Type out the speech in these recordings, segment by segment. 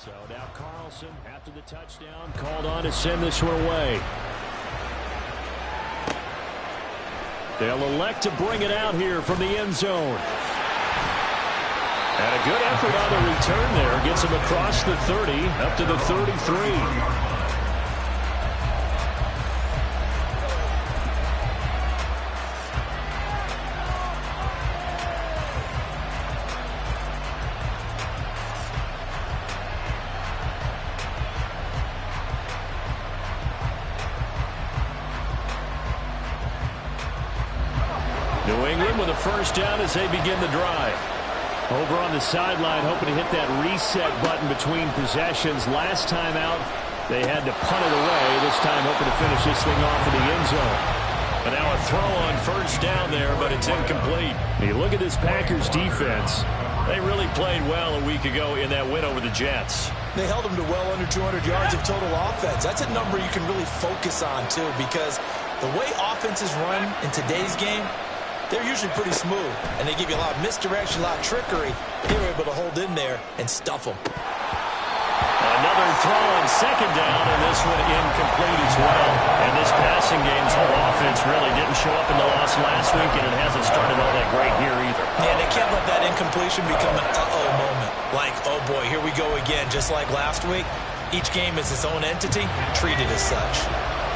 So now Carlson, after the touchdown, called on to send this one away. They'll elect to bring it out here from the end zone. And a good effort on the return there. Gets him across the 30, up to the 33. New England with a first down as they begin the drive. Over on the sideline, hoping to hit that reset button between possessions. Last time out, they had to punt it away. This time, hoping to finish this thing off in the end zone. But now a throw on first down there, but it's incomplete. You look at this Packers defense. They really played well a week ago in that win over the Jets. They held them to well under 200 yards of total offense. That's a number you can really focus on, too, because the way offenses run in today's game, they're usually pretty smooth, and they give you a lot of misdirection, a lot of trickery. They were able to hold in there and stuff them. Another throw on second down, and this one incomplete as well. And this passing game's whole offense really didn't show up in the loss last week, and it hasn't started all that great here either. Yeah, they can't let that incompletion become an uh-oh moment. Like, oh boy, here we go again. Just like last week, each game is its own entity, treated as such.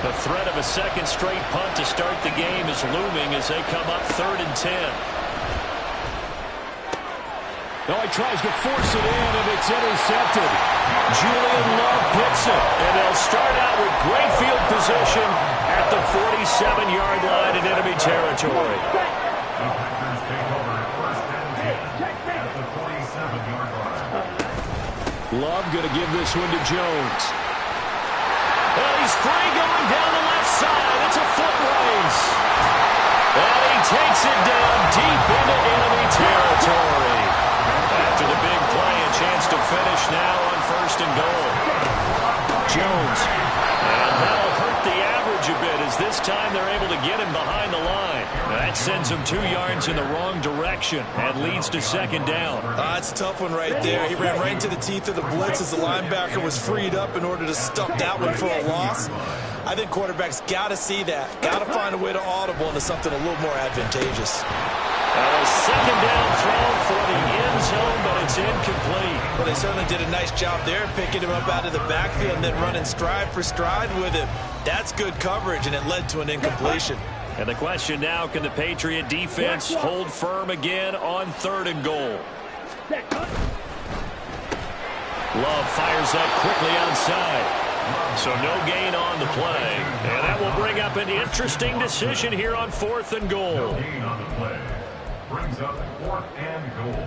The threat of a second straight punt to start the game is looming as they come up 3rd and 10. Oh, he tries to force it in, and it's intercepted. Julian Love picks it, and they'll start out with great field position at the 47-yard line in enemy territory. Love going to give this one to Jones. Well, he's free going down the left side. It's a foot race. And he takes it down deep into enemy territory. After the big play, a chance to finish now on 1st and goal. Jones. And that'll hurt the average a bit as this time they're able to get him behind the line. That sends him 2 yards in the wrong direction and leads to 2nd down. That's a tough one right there. He ran right into the teeth of the blitz as the linebacker was freed up in order to stuff that one for a loss. I think quarterbacks got to see that. Got to find a way to audible into something a little more advantageous. A 2nd down throw for the end zone, but it's incomplete. Well, they certainly did a nice job there, picking him up out of the backfield and then running stride for stride with him. That's good coverage, and it led to an incompletion. And the question now, can the Patriot defense hold firm again on 3rd and goal? Love fires up quickly outside. So no gain on the play. And that will bring up an interesting decision here on 4th and goal. No gain on the play. Brings up 4th and goal.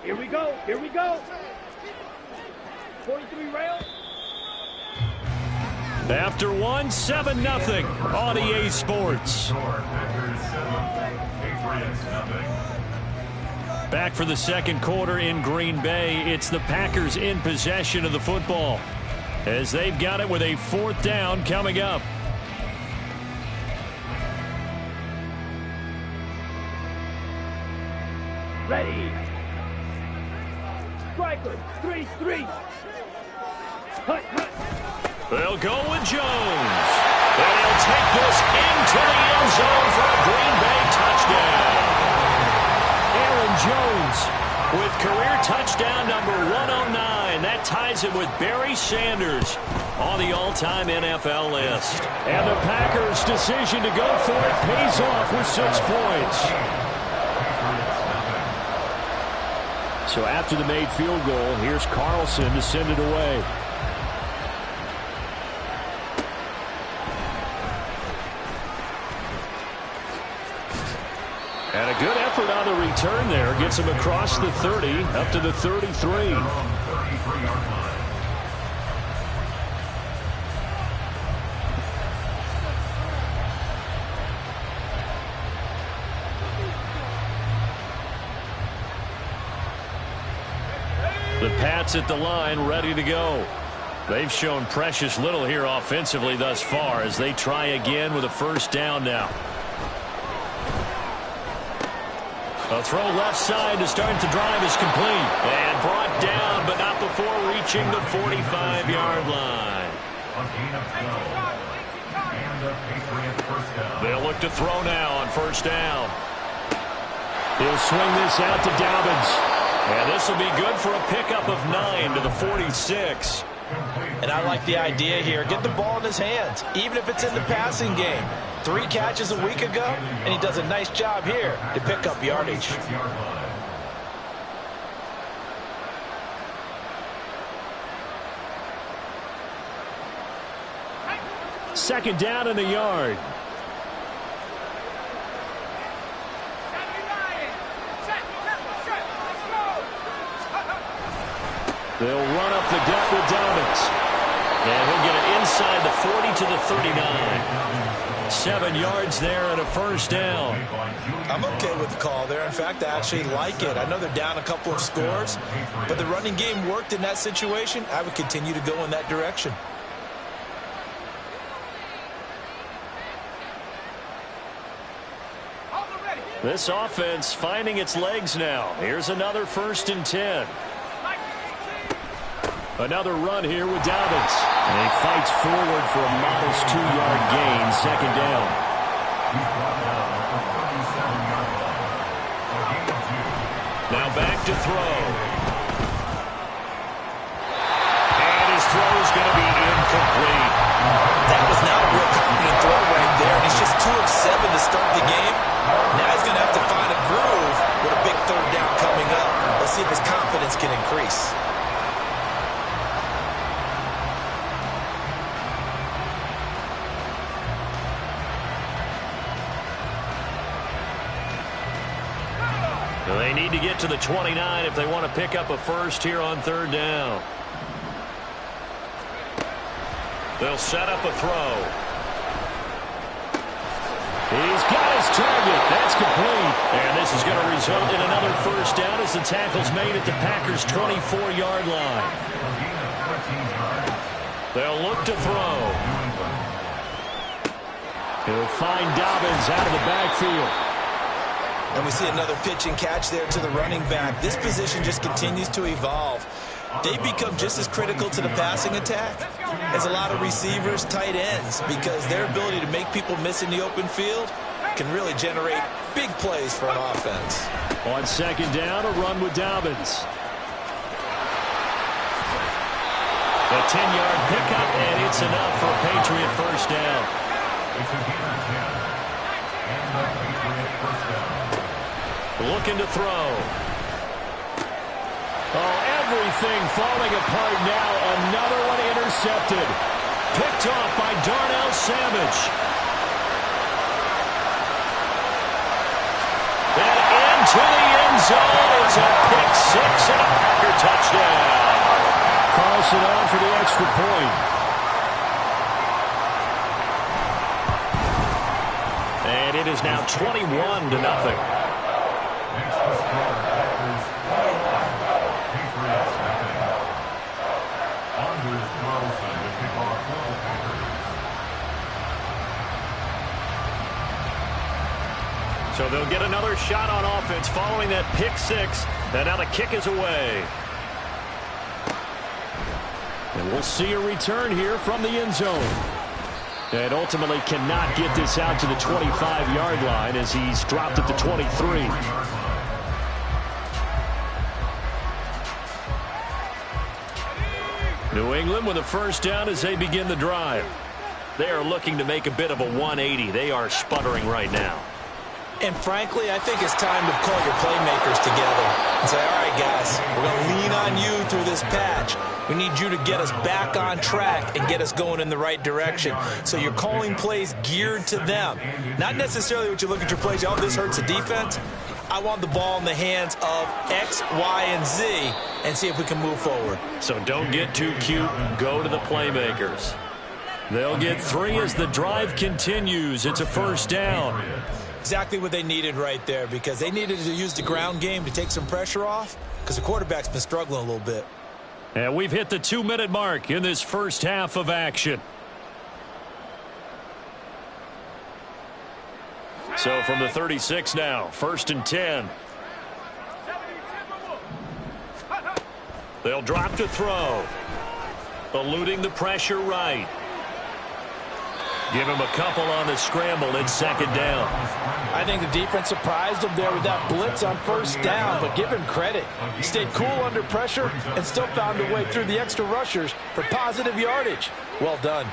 Here we go. Here we go. 43 rail. After one, 7-0 on EA Sports. Back for the 2nd quarter in Green Bay. It's the Packers in possession of the football as they've got it with a 4th down coming up. Ready. Striker. 3-3. Hut, hut. They'll go with Jones. And he'll take this into the end zone for a Green Bay touchdown. Aaron Jones with career touchdown number 109. That ties him with Barry Sanders on the all-time NFL list. And the Packers' decision to go for it pays off with 6 points. So after the made field goal, here's Carlson to send it away. And a good effort on the return there. Gets him across the 30, up to the 33. The Pats at the line, ready to go. They've shown precious little here offensively thus far as they try again with a 1st down now. A throw left side to start the drive is complete. And brought down, but not before reaching the 45-yard line. They'll look to throw now on first down. He'll swing this out to Dobbins. And this will be good for a pickup of 9 to the 46. And I like the idea here. Get the ball in his hands, even if it's in the passing game. 3 catches a week ago, and he does a nice job here to pick up yardage. Second down in the yard. They'll run up the gut with Dobbins. And he'll get it inside the 40 to the 39. 7 yards there and a first down. I'm okay with the call there. In fact, I actually like it. I know they're down a couple of scores, but the running game worked in that situation. I would continue to go in that direction. This offense finding its legs now. Here's another 1st and 10. Another run here with Dobbins. And he fights forward for a modest 2-yard gain, second down. Now back to throw. And his throw is going to be incomplete. That was not a real confident throw right there. And he's just 2 of 7 to start the game. Now he's going to have to find a groove with a big 3rd down coming up. Let's see if his confidence can increase. They need to get to the 29 if they want to pick up a first here on 3rd down. They'll set up a throw. He's got his target. That's complete. And this is going to result in another first down as the tackle's made at the Packers' 24-yard line. They'll look to throw. He'll find Dobbins out of the backfield. And we see another pitch and catch there to the running back. This position just continues to evolve. They become just as critical to the passing attack as a lot of receivers, tight ends, because their ability to make people miss in the open field can really generate big plays for an offense. On second down, a run with Dobbins. A 10-yard pickup, and it's enough for a Patriot first down. Looking to throw. Oh, everything falling apart now. Another one intercepted. Picked off by Darnell Savage. And into the end zone. It's a pick 6 and a Packer touchdown. Carlson on for the extra point. And it is now 21-0. So they'll get another shot on offense following that pick 6. And now the kick is away. And we'll see a return here from the end zone. And ultimately cannot get this out to the 25-yard line as he's dropped at the 23. New England with a first down as they begin the drive. They are looking to make a bit of a 180. They are sputtering right now. And frankly, I think it's time to call your playmakers together and say, all right, guys, we're going to lean on you through this patch. We need you to get us back on track and get us going in the right direction. So you're calling plays geared to them. Not necessarily what you look at your plays, oh, this hurts the defense. I want the ball in the hands of X, Y, and Z and see if we can move forward. So don't get too cute. Go to the playmakers. They'll get 3 as the drive continues. It's a first down. Exactly what they needed right there, because they needed to use the ground game to take some pressure off because the quarterback's been struggling a little bit. And we've hit the 2-minute mark in this first half of action. So from the 36 now, 1st and 10. They'll drop to throw. Eluding the pressure right. Give him a couple on the scramble. It's second down. I think the defense surprised him there with that blitz on first down, but give him credit. He stayed cool under pressure and still found a way through the extra rushers for positive yardage. Well done.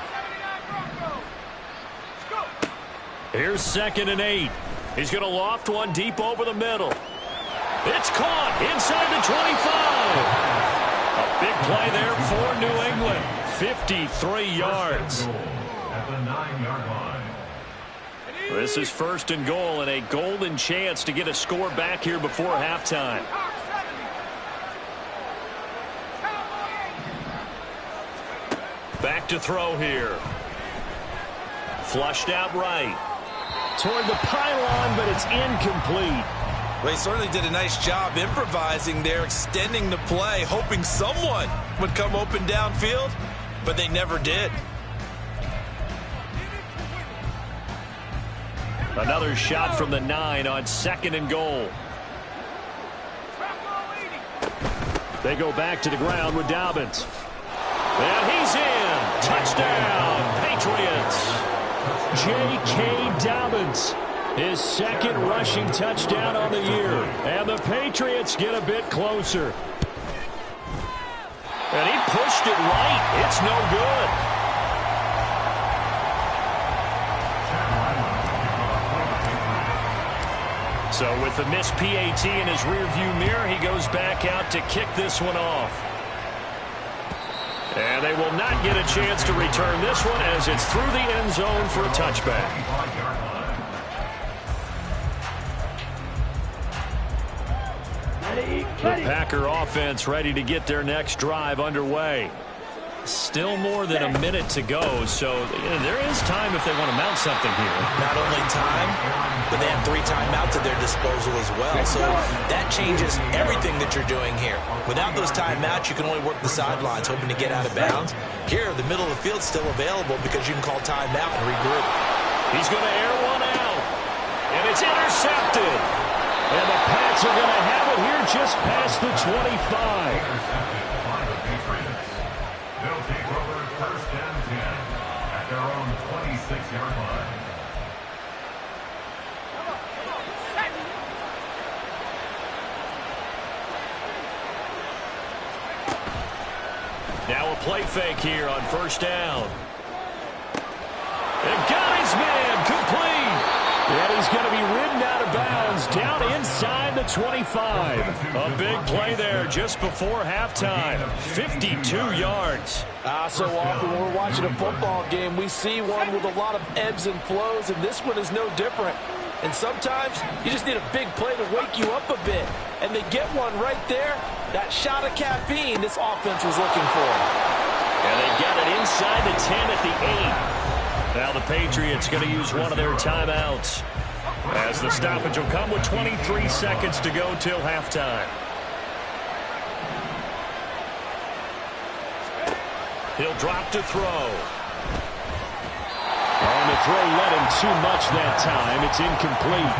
Here's 2nd and 8. He's going to loft one deep over the middle. It's caught inside the 25. A big play there for New England. 53 yards. At the 9-yard line. This is 1st and goal and a golden chance to get a score back here before halftime. Back to throw here. Flushed out right. Toward the pylon, but it's incomplete. Well, they certainly did a nice job improvising there, extending the play, hoping someone would come open downfield, but they never did. Another shot from the 9 on 2nd and goal. They go back to the ground with Dobbins. And he's in. Touchdown, Patriots. J.K. Dobbins, his 2nd rushing touchdown on the year. And the Patriots get a bit closer. And he pushed it right. It's no good. So with the missed PAT in his rearview mirror, he goes back out to kick this one off. And they will not get a chance to return this one as it's through the end zone for a touchback. The Packer offense ready to get their next drive underway. Still more than a minute to go, so there is time if they want to mount something here. Not only time, but they have 3 timeouts at their disposal as well. So that changes everything that you're doing here. Without those timeouts, you can only work the sidelines, hoping to get out of bounds. Here, the middle of the field's still available because you can call timeout and regroup. He's going to air one out, and it's intercepted. And the Pats are going to have it here just past the 25. They'll take over 1st and 10 at their own 26-yard line. Now a play fake here on 1st down. And got his man complete. And he's going to be ridden out of bounds down inside the 25. A big play there just before halftime. 52 yards. So often when we're watching a football game, we see one with a lot of ebbs and flows, and this one is no different. And sometimes you just need a big play to wake you up a bit. And they get one right there. That shot of caffeine this offense was looking for. And they get it inside the 10 at the 8. Now the Patriots going to use one of their timeouts as the stoppage will come with 23 seconds to go till halftime. He'll drop to throw. On the throw led him too much that time. It's incomplete.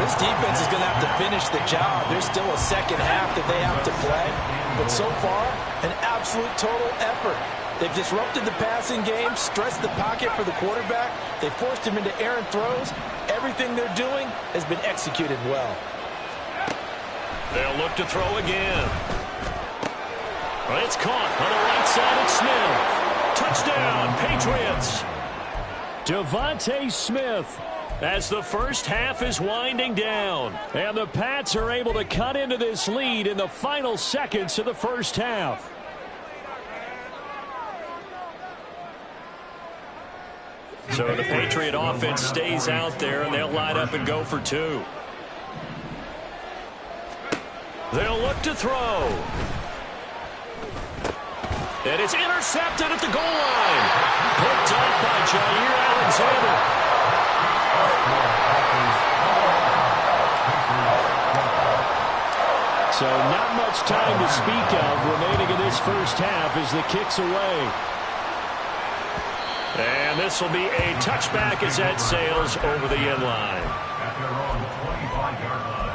This defense is going to have to finish the job. There's still a second half that they have to play. But so far, an absolute total effort. They've disrupted the passing game, stressed the pocket for the quarterback. They forced him into errant throws. Everything they're doing has been executed well. They'll look to throw again. Well, it's caught on the right side of Smith. Touchdown, Patriots. Devontae Smith as the first half is winding down. And the Pats are able to cut into this lead in the final seconds of the first half. So the Patriot offense stays out there, and they'll line up and go for 2. They'll look to throw. And it's intercepted at the goal line. Picked up by Jair Alexander. So not much time to speak of remaining in this first half as the kick's away. And this will be a touchback as that sails over the end line. At their own 25-yard line.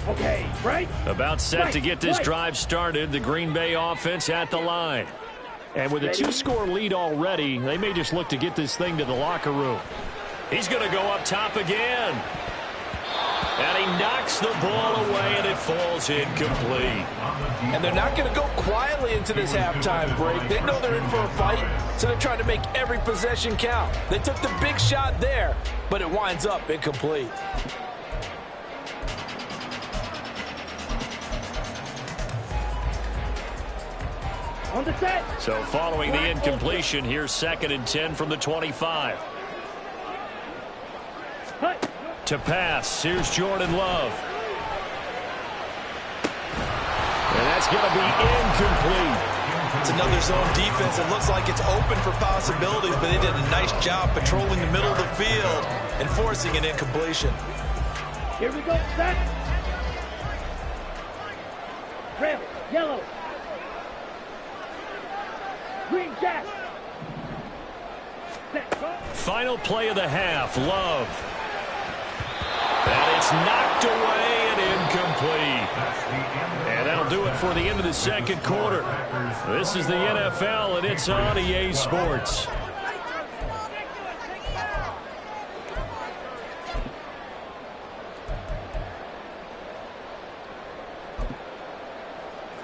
Okay, right. About set to get this drive started. The Green Bay offense at the line. And with a 2-score lead already, they may just look to get this thing to the locker room. He's going to go up top again. And he knocks the ball away, and it falls incomplete. And they're not going to go quietly into this halftime break. They know they're in for a fight, so they're trying to make every possession count. They took the big shot there, but it winds up incomplete. On the set. So following the incompletion, here's 2nd and 10 from the 25. Hut. To pass, here's Jordan Love. And that's going to be incomplete. It's another zone defense. It looks like it's open for possibilities, but they did a nice job patrolling the middle of the field and forcing an incompletion. Here we go, set. Red, yellow. Green jack. Set. Final play of the half, Love. And it's knocked away and incomplete. And that'll do it for the end of the 2nd quarter. This is the NFL, and it's on EA Sports.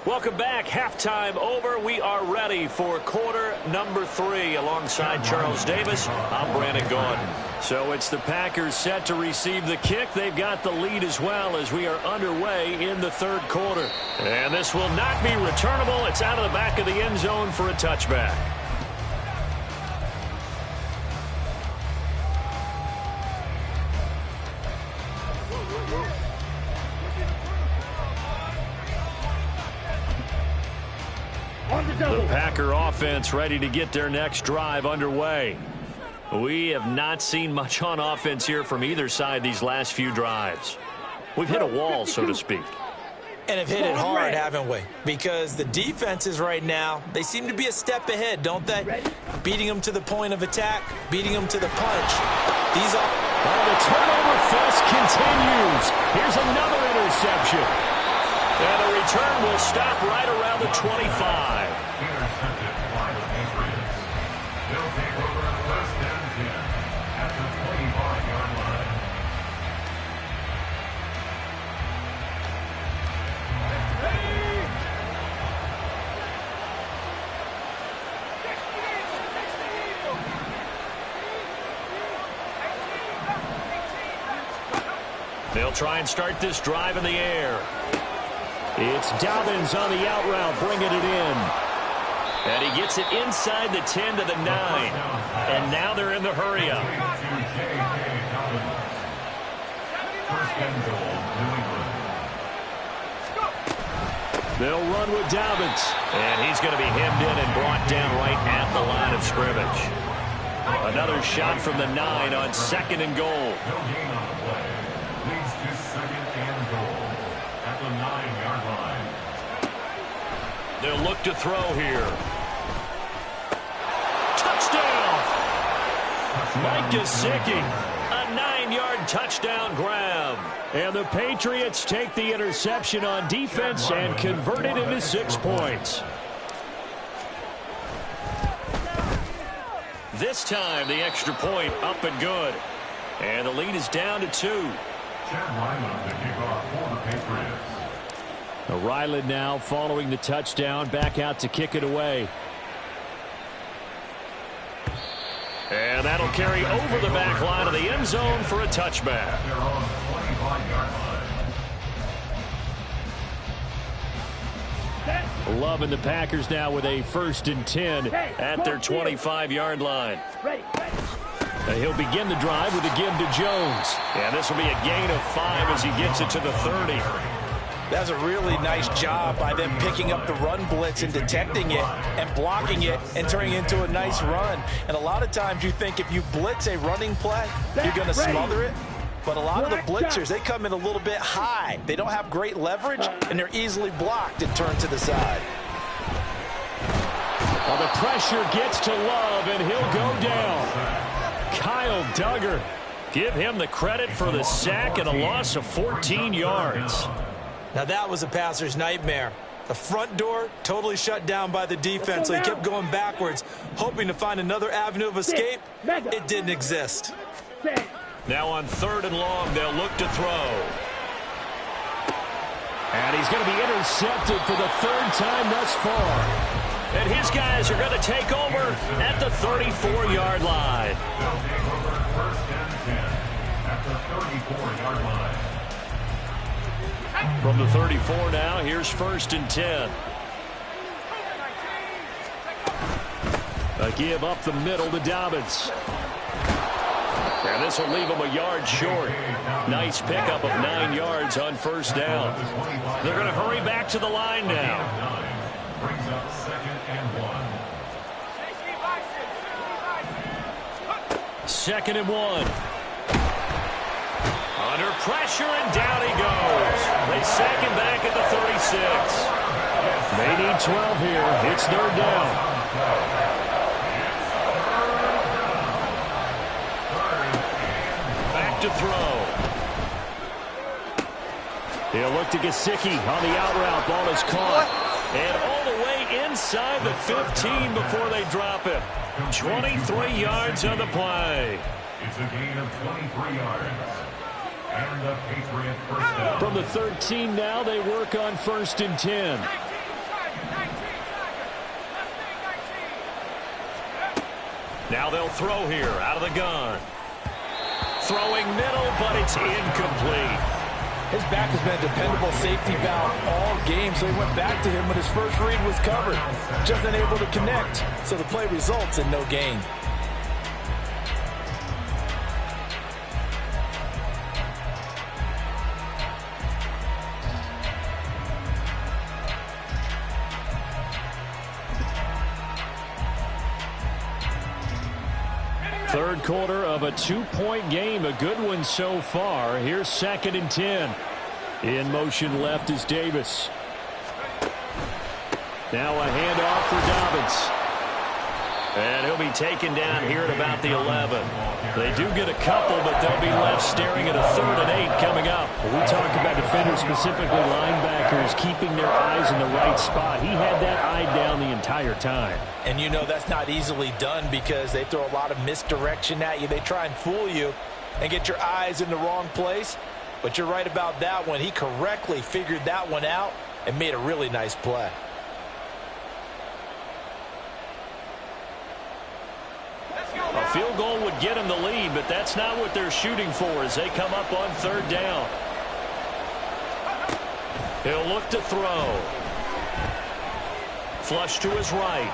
Welcome back. Halftime over. We are ready for quarter number 3. Alongside Charles Davis, I'm Brandon Gordon. So it's the Packers set to receive the kick. They've got the lead as well as we are underway in the 3rd quarter. And this will not be returnable. It's out of the back of the end zone for a touchback. The Packer offense ready to get their next drive underway. We have not seen much on offense here from either side these last few drives. We've hit a wall, so to speak. And have hit it hard, haven't we? Because the defenses right now, they seem to be a step ahead, don't they? Beating them to the point of attack, beating them to the punch. These are... Well, the turnover fest continues. Here's another interception. And the return will stop right around the 25. Intercepted by the Patriots. They'll take over 1st and 10 at the 25-yard line. They'll try and start this drive in the air. It's Dobbins on the out route, bringing it in. And he gets it inside the 10 to the 9. And now they're in the hurry-up. First and goal, New England. They'll run with Dobbins. And he's going to be hemmed in and brought down right at the line of scrimmage. Another shot from the 9 on 2nd and goal. No gain on the play. Leads to 2nd and goal at the 9-yard line. They'll look to throw here. Touchdown! Mike Gesicki, a 9-yard touchdown grab. And the Patriots take the interception on defense and convert it into 6 points. This time, the extra point up and good. And the lead is down to 2. Chad Ryland to kick off for the Patriots. Ryland now following the touchdown, back out to kick it away. And that'll carry over the back line of the end zone for a touchback. They're on the 25-yard line. Love and the Packers now with a 1st and 10 at their 25-yard line. Ready. And he'll begin the drive with a give to Jones. And this will be a gain of 5 as he gets it to the 30. That's a really nice job by them picking up the run blitz and detecting it and blocking it and turning it into a nice run. And a lot of times you think if you blitz a running play, you're going to smother it. But a lot of the blitzers, they come in a little bit high. They don't have great leverage, and they're easily blocked and turned to the side. Well, the pressure gets to Love, and he'll go down. Kyle Duggar Give him the credit for the sack and a loss of 14 yards. Now that was a passer's nightmare. The front door totally shut down by the defense, so he kept going backwards, hoping to find another avenue of escape. It didn't exist. Now on 3rd and long, they'll look to throw. And he's going to be intercepted for the 3rd time thus far. And his guys are going to take over at the 34-yard line. They'll take over 1st and 10 at the 34-yard line. From the 34 now, here's 1st and 10. A give up the middle to Dobbins. And this will leave him a yard short. Nice pickup of 9 yards on 1st down. They're going to hurry back to the line now. Brings up 2nd and 1. 2nd and 1. Under pressure, and down he goes. They sack him back at the 36. They need 12 here. It's 3rd down. Back to throw. He'll look to Gesicki on the out route. Ball is caught. And all the way inside the 15 before they drop it. 23 yards on the play. It's a gain of 23 yards. And the Patriot first down. From the 13 now, they work on 1st and 10. Now they'll throw here out of the gun. Throwing middle, but it's incomplete. His back has been a dependable safety valve all game, so he went back to him when his first read was covered. Just unable to connect, so the play results in no gain. Third quarter of a 2-point game, a good one so far. Here's 2nd and 10. In motion left is Davis. Now a handoff for Dobbins. And he'll be taken down here at about the 11. They do get a couple, but they'll be left staring at a 3rd and 8 coming up. We talk about defenders, specifically linebackers, keeping their eyes in the right spot. He had that eye down the entire time. And you know that's not easily done because they throw a lot of misdirection at you. They try and fool you and get your eyes in the wrong place. But you're right about that one. He correctly figured that one out and made a really nice play. A field goal would get him the lead, but that's not what they're shooting for as they come up on 3rd down. He'll look to throw. Flush to his right.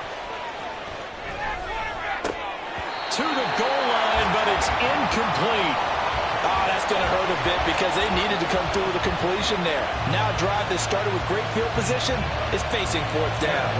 To the goal line, but it's incomplete. Oh, that's going to hurt a bit because they needed to come through with a completion there. Now a drive that started with great field position is facing 4th down.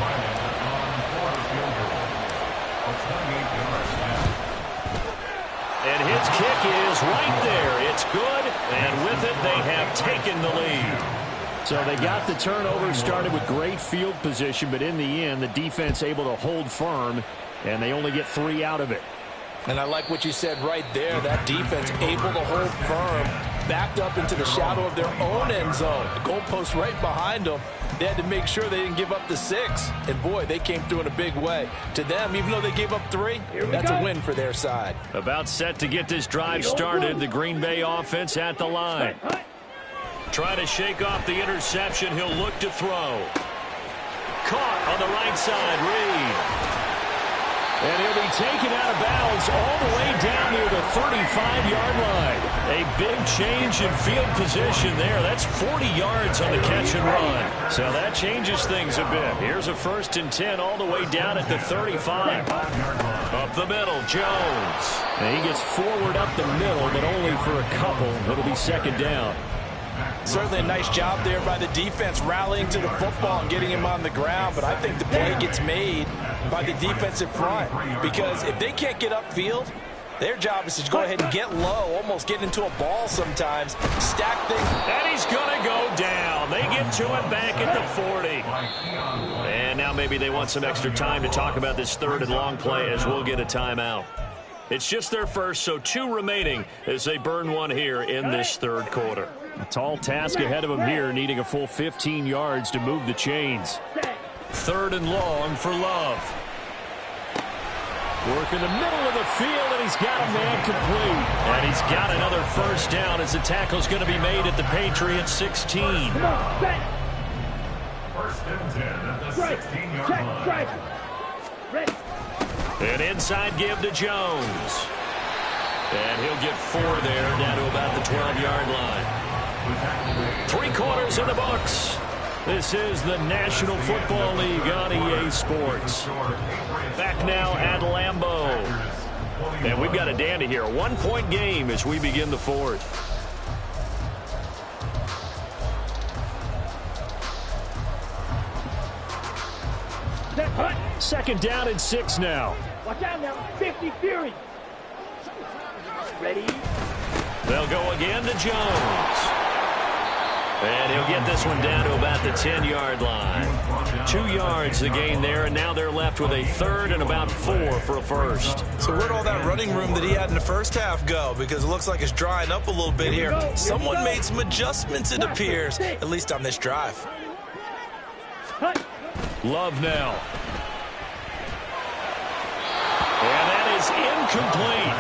And his kick is right there. It's good, and with it, they have taken the lead. So they got the turnover, started with great field position, but in the end, the defense able to hold firm, and they only get 3 out of it. And I like what you said right there. That defense able to hold firm, backed up into the shadow of their own end zone. The goalpost right behind them. They had to make sure they didn't give up the 6. And, boy, they came through in a big way. To them, even though they gave up 3, that's a win for their side. About set to get this drive started. The Green Bay offense at the line. Trying to shake off the interception. He'll look to throw. Caught on the right side. Reed. And he'll be taken out of bounds all the way down near the 35-yard line. A big change in field position there. That's 40 yards on the catch and run. So that changes things a bit. Here's a 1st and 10 all the way down at the 35. Up the middle, Jones. And he gets forward up the middle, but only for a couple. It'll be 2nd down. Certainly a nice job there by the defense rallying to the football and getting him on the ground, but I think the play gets made by the defensive front because if they can't get upfield, their job is to go ahead and get low, almost get into a ball sometimes, stack things. And he's going to go down. They get to him back at the 40. And now maybe they want some extra time to talk about this 3rd and long play as we'll get a timeout. It's just their first, so 2 remaining as they burn one here in this third quarter. A tall task ahead of them here, needing a full 15 yards to move the chains. 3rd and long for Love. Work in the middle of the field, and he's got a man complete. And he's got another first down as the tackle's going to be made at the Patriots 16. Come on, set. 1st and 10 at the Strike. 16-yard Check. line. Strike. Ready. An inside give to Jones. And he'll get 4 there, down to about the 12-yard line. 3 quarters in the books. This is the National Football League on EA Sports. Back now at Lambeau. And we've got a dandy here. A 1-point game as we begin the 4th. Set. Hut. 2nd down and 6 now. Watch out now. 50 Fury. Ready. They'll go again to Jones. And he'll get this one down to about the 10-yard line. 2 yards the gain there, and now they're left with a 3rd and about 4 for a first. So where'd all that running room that he had in the first half go? Because it looks like it's drying up a little bit here. Someone made some adjustments, it appears, at least on this drive. Hut. Love now. And that is incomplete.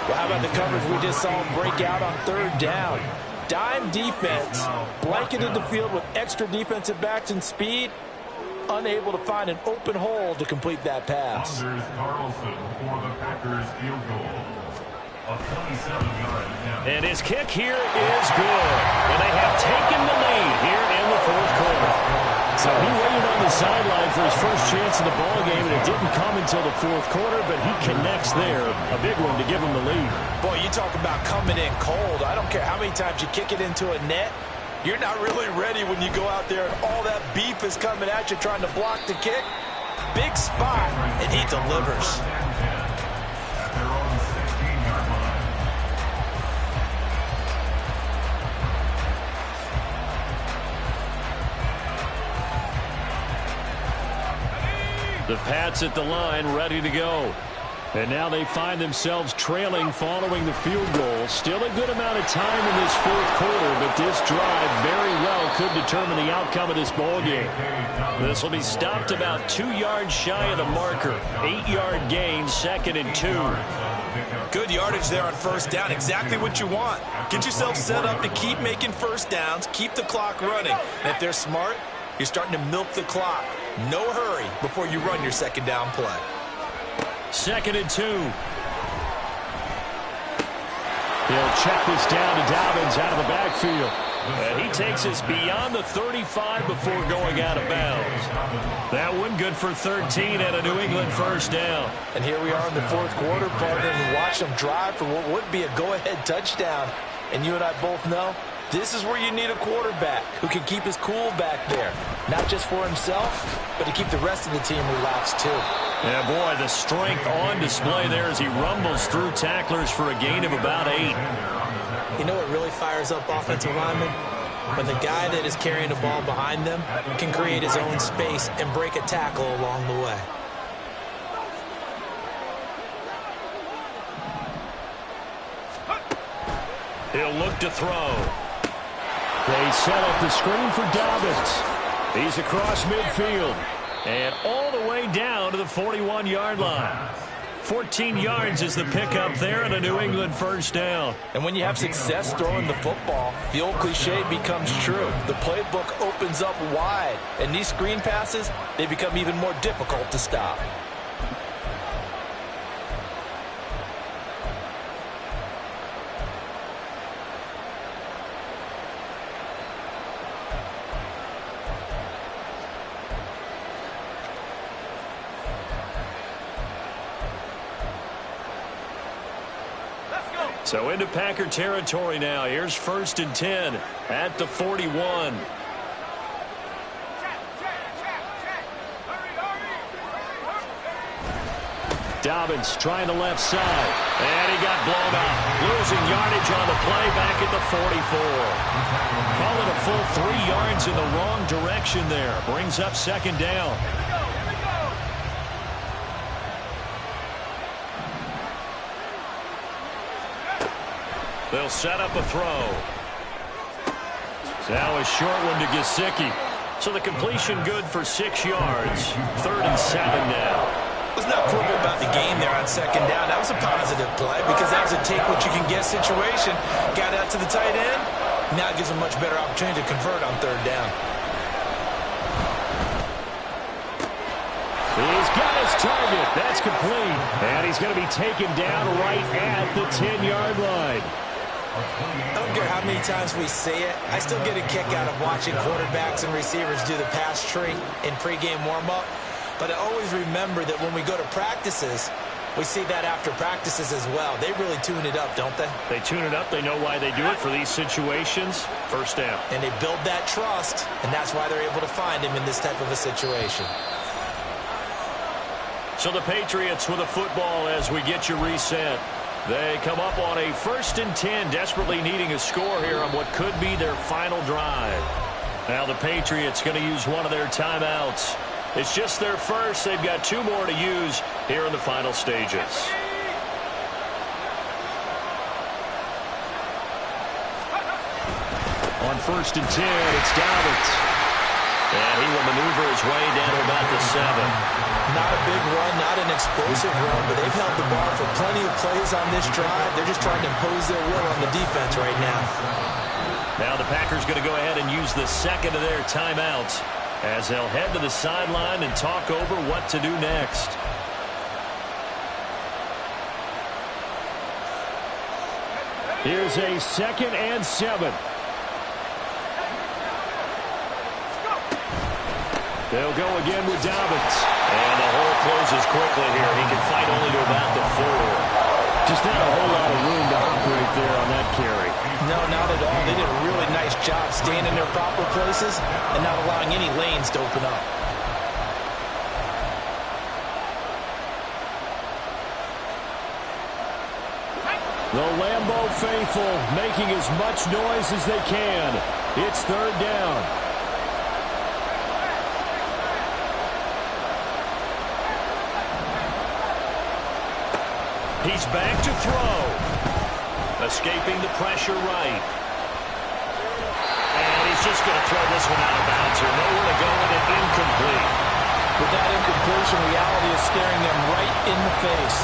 Well, how about the coverage we just saw him break out on 3rd down? Dime defense, blanketed the field with extra defensive backs and speed, unable to find an open hole to complete that pass. Anders Carlson for the Packers field goal. A 27-yard attempt. And his kick here is good. And they have taken the lead here in the 4th quarter. So he waited on the sideline for his first chance in the ballgame, and it didn't come until the 4th quarter, but he connects there. A big one to give him the lead. Boy, you talk about coming in cold. I don't care how many times you kick it into a net. You're not really ready when you go out there and all that beef is coming at you trying to block the kick. Big spot, and he delivers. At their own 16-yard line. The Pats at the line, ready to go. And now they find themselves trailing following the field goal. Still a good amount of time in this 4th quarter, but this drive very well could determine the outcome of this ball game. This will be stopped about 2 yards shy of the marker. 8-yard gain, 2nd and 2. Good yardage there on 1st down. Exactly what you want. Get yourself set up to keep making first downs, keep the clock running. And if they're smart, you're starting to milk the clock. No hurry before you run your 2nd down play. 2nd and 2. He'll check this down to Dobbins out of the backfield. And he takes us beyond the 35 before going out of bounds. That one good for 13 and a New England first down. And here we are in the 4th quarter, partner, and watch them drive for what would be a go-ahead touchdown. And you and I both know this is where you need a quarterback who can keep his cool back there. Not just for himself, but to keep the rest of the team relaxed too. Yeah, boy, the strength on display there as he rumbles through tacklers for a gain of about 8. You know what really fires up offensive linemen? When the guy that is carrying the ball behind them can create his own space and break a tackle along the way. He'll look to throw. They set up the screen for Dobbins. He's across midfield. And all the way down to the 41-yard line. 14 yards is the pickup there and a New England first down. And when you have success throwing the football, the old cliche becomes true. The playbook opens up wide. And these screen passes, they become even more difficult to stop. So into Packer territory now. Here's 1st and 10 at the 41. Dobbins trying the left side. And he got blown out. Losing yardage on the play back at the 44. Call it a full 3 yards in the wrong direction there. Brings up 2nd down. They'll set up a throw. Now a short one to Gesicki. So the completion good for 6 yards. 3rd and 7 now. Was not quibble about the game there on 2nd down. That was a positive play because that was a take-what-you-can-get situation. Got out to the tight end. Now it gives him much better opportunity to convert on 3rd down. He's got his target. That's complete. And he's going to be taken down right at the 10-yard line. I don't care how many times we see it. I still get a kick out of watching quarterbacks and receivers do the pass tree in pregame warm-up. But I always remember that when we go to practices, we see that after practices as well. They really tune it up, don't they? They tune it up. They know why they do it for these situations. 1st down. And they build that trust, and that's why they're able to find him in this type of a situation. So the Patriots with a football as we get you reset. They come up on a 1st and 10, desperately needing a score here on what could be their final drive. Now the Patriots going to use one of their timeouts. It's just their first. They've got 2 more to use here in the final stages. On 1st and 10, it's Dobbins. And he will maneuver his way down to about the 7. Not a big run, not an explosive run, but they've held the bar for plenty of plays on this drive. They're just trying to impose their will on the defense right now. Now the Packers going to go ahead and use the 2nd of their timeouts as they'll head to the sideline and talk over what to do next. Here's a 2nd and 7. They'll go again with Dobbins. And the hole closes quickly here. He can fight only to about the 4. Just not a whole lot of room to operate there on that carry. No, not at all. They did a really nice job staying in their proper places and not allowing any lanes to open up. The Lambeau faithful making as much noise as they can. It's 3rd down. He's back to throw. Escaping the pressure right. And he's just going to throw this one out of bounds here. Nowhere to go with it. Incomplete. With that incompletion, reality is staring them right in the face.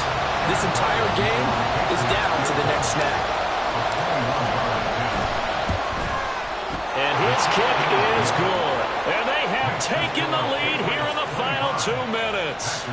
This entire game is down to the next snap. And his kick is good. And they have taken the lead here in the final 2 minutes.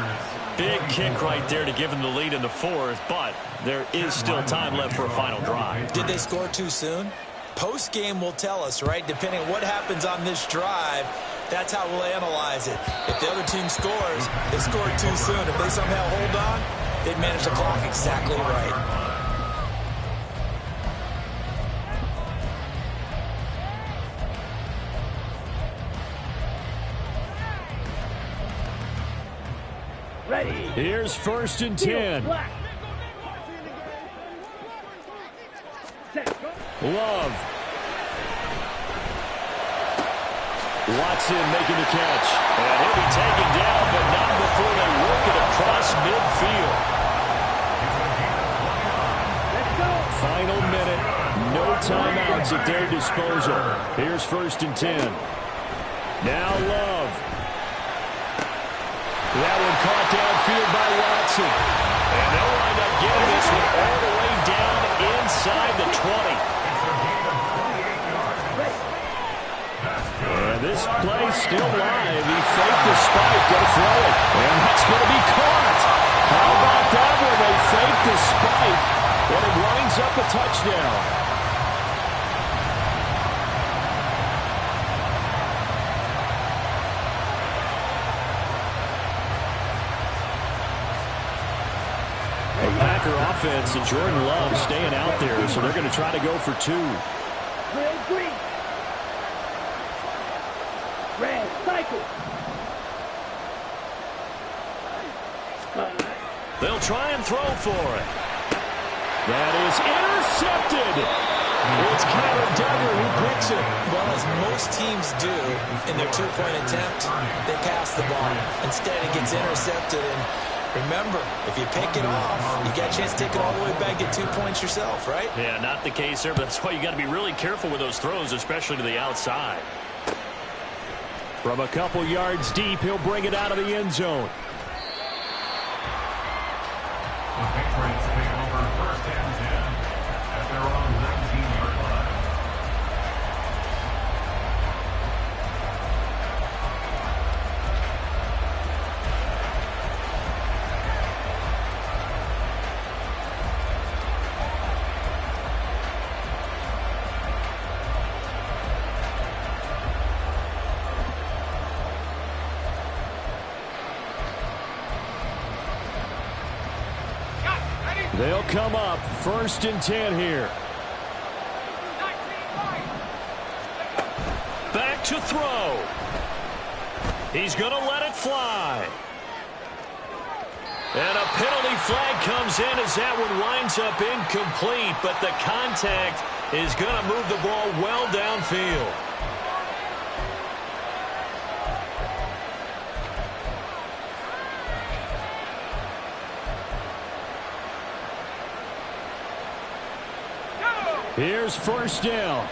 Big kick right there to give them the lead in the 4th, but there is still time left for a final drive. Did they score too soon? Post-game will tell us, right? Depending on what happens on this drive, that's how we'll analyze it. If the other team scores, they scored too soon. If they somehow hold on, they've managed the clock exactly right. Ready. Here's 1st and 10. Black. Set. Go. Love. Watson making the catch. And he'll be taken down, but not before they work it across midfield. Let's go. Final minute. No timeouts at their disposal. Here's 1st and 10. Now Love. That one caught downfield by Watson. And they'll wind up getting this one all the way down inside the 20. And this play's still live. He faked the spike. Going to throw it. And that's going to be caught. How about that one? They faked the spike. And it winds up a touchdown. The Packer offense and Jordan Love staying out there, so they're going to try to go for 2. Red, green. Red, cycle. They'll try and throw for it. That is intercepted. It's Connor Duggar who picks it. Well, as most teams do in their 2-point attempt, they pass the ball. Instead, it gets intercepted, and Remember, if you pick it off, you got a chance to take it all the way back, get 2 points yourself, right? Yeah, not the case there, but that's why you got to be really careful with those throws, especially to the outside. From a couple yards deep, he'll bring it out of the end zone. The Patriots take over 1st and 10 at their own 19-yard line. They'll come up 1st and 10 here. Back to throw. He's going to let it fly. And a penalty flag comes in as that one winds up incomplete, but the contact is going to move the ball well downfield. Here's 1st down.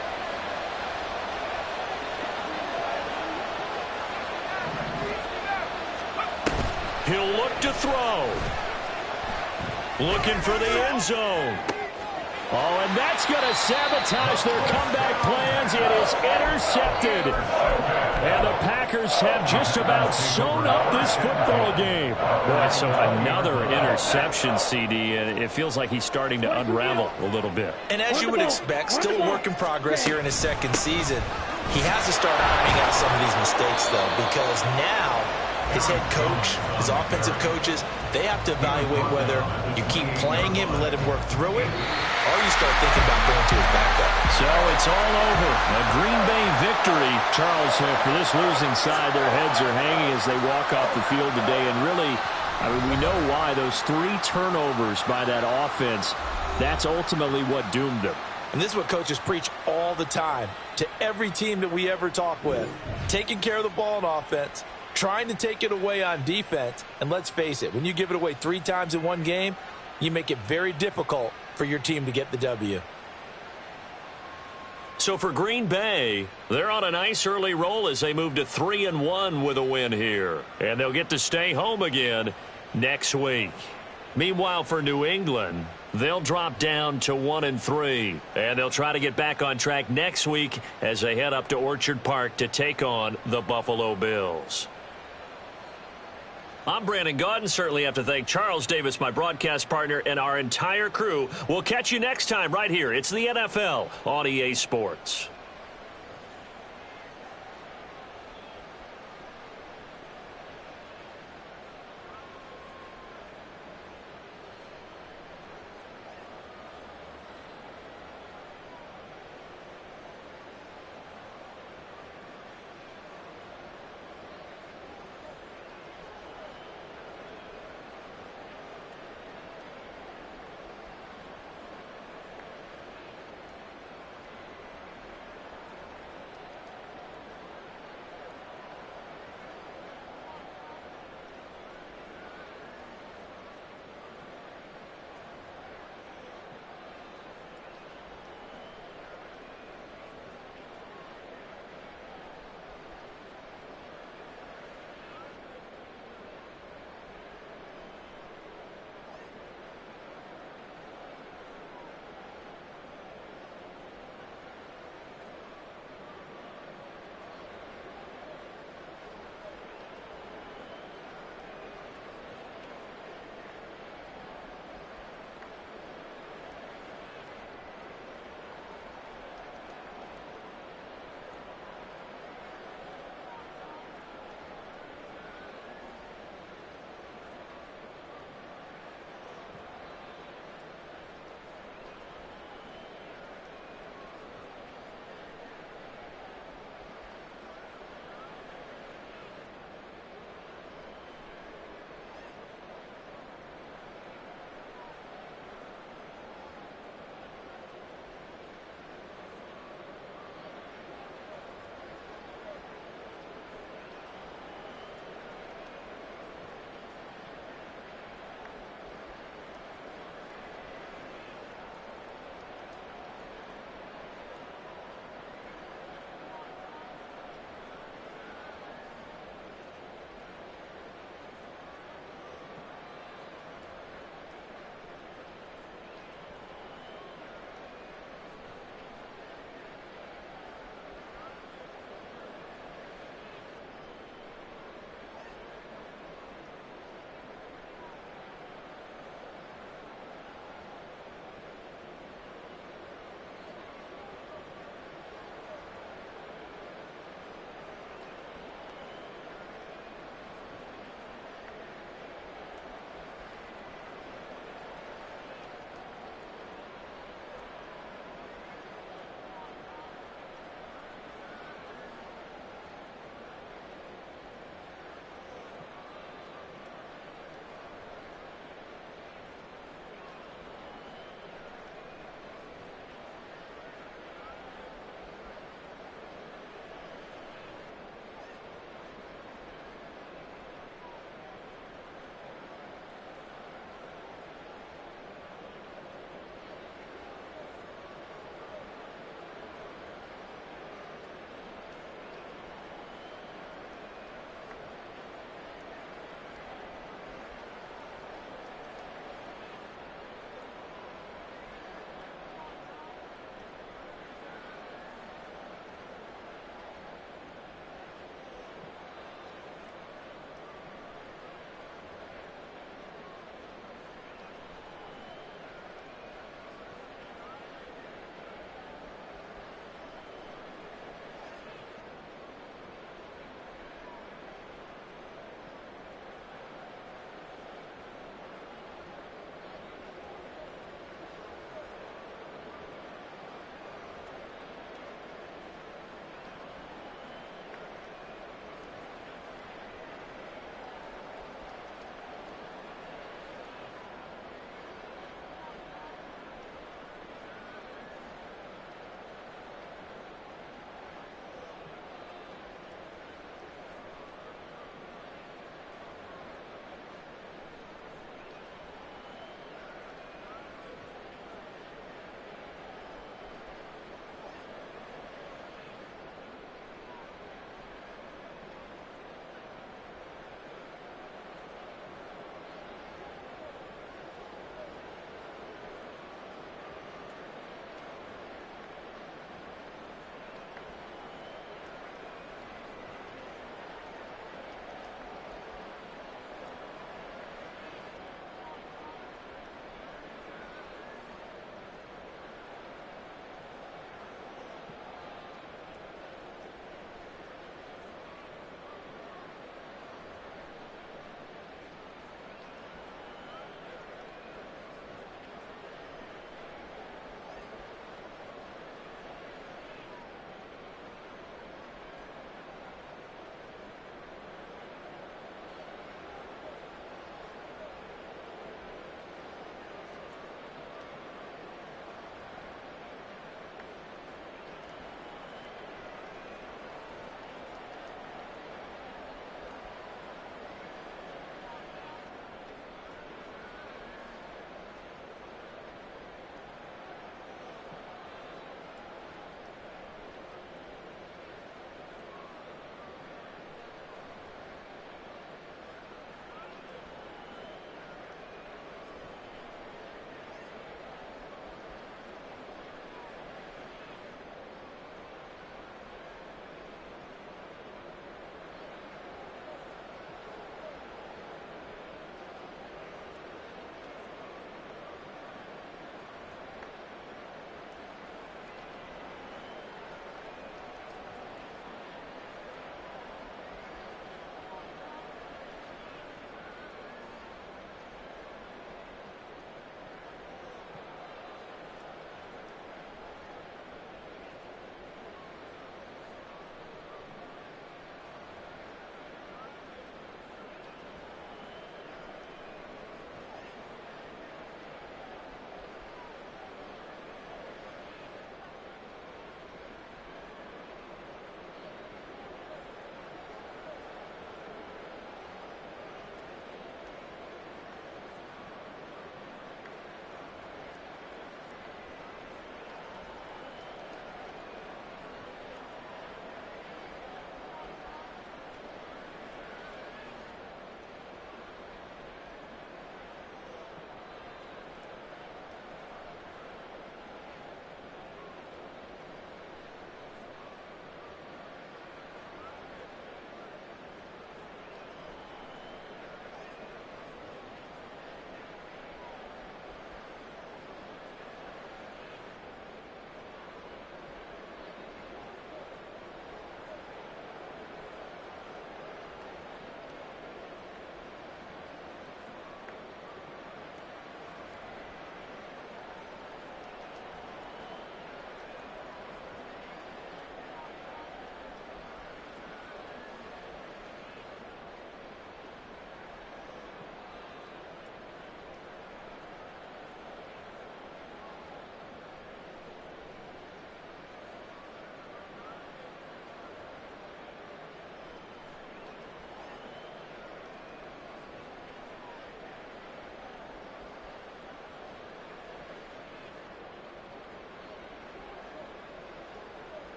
He'll look to throw. Looking for the end zone. Oh, and that's going to sabotage their comeback plans. It is intercepted. And the Packers have just about sewn up this football game. Boy, so another interception, CD, and it feels like he's starting to unravel a little bit. And as you would expect, still a work in progress here in his 2nd season. He has to start ironing out some of these mistakes, though, because now his head coach, his offensive coaches, they have to evaluate whether you keep playing him and let him work through it, or you start thinking about going to his backup. So it's all over. A Green Bay victory. Charles, for this losing side, their heads are hanging as they walk off the field today. And really, I mean, we know why. Those 3 turnovers by that offense, that's ultimately what doomed them. And this is what coaches preach all the time to every team that we ever talk with. Taking care of the ball on offense, trying to take it away on defense, and let's face it, when you give it away 3 times in one game, you make it very difficult for your team to get the W. So for Green Bay, they're on a nice early roll as they move to 3-1 with a win here. And they'll get to stay home again next week. Meanwhile, for New England, they'll drop down to 1-3. And they'll try to get back on track next week as they head up to Orchard Park to take on the Buffalo Bills. I'm Brandon Gaudin. Certainly have to thank Charles Davis, my broadcast partner, and our entire crew. We'll catch you next time right here. It's the NFL on EA Sports.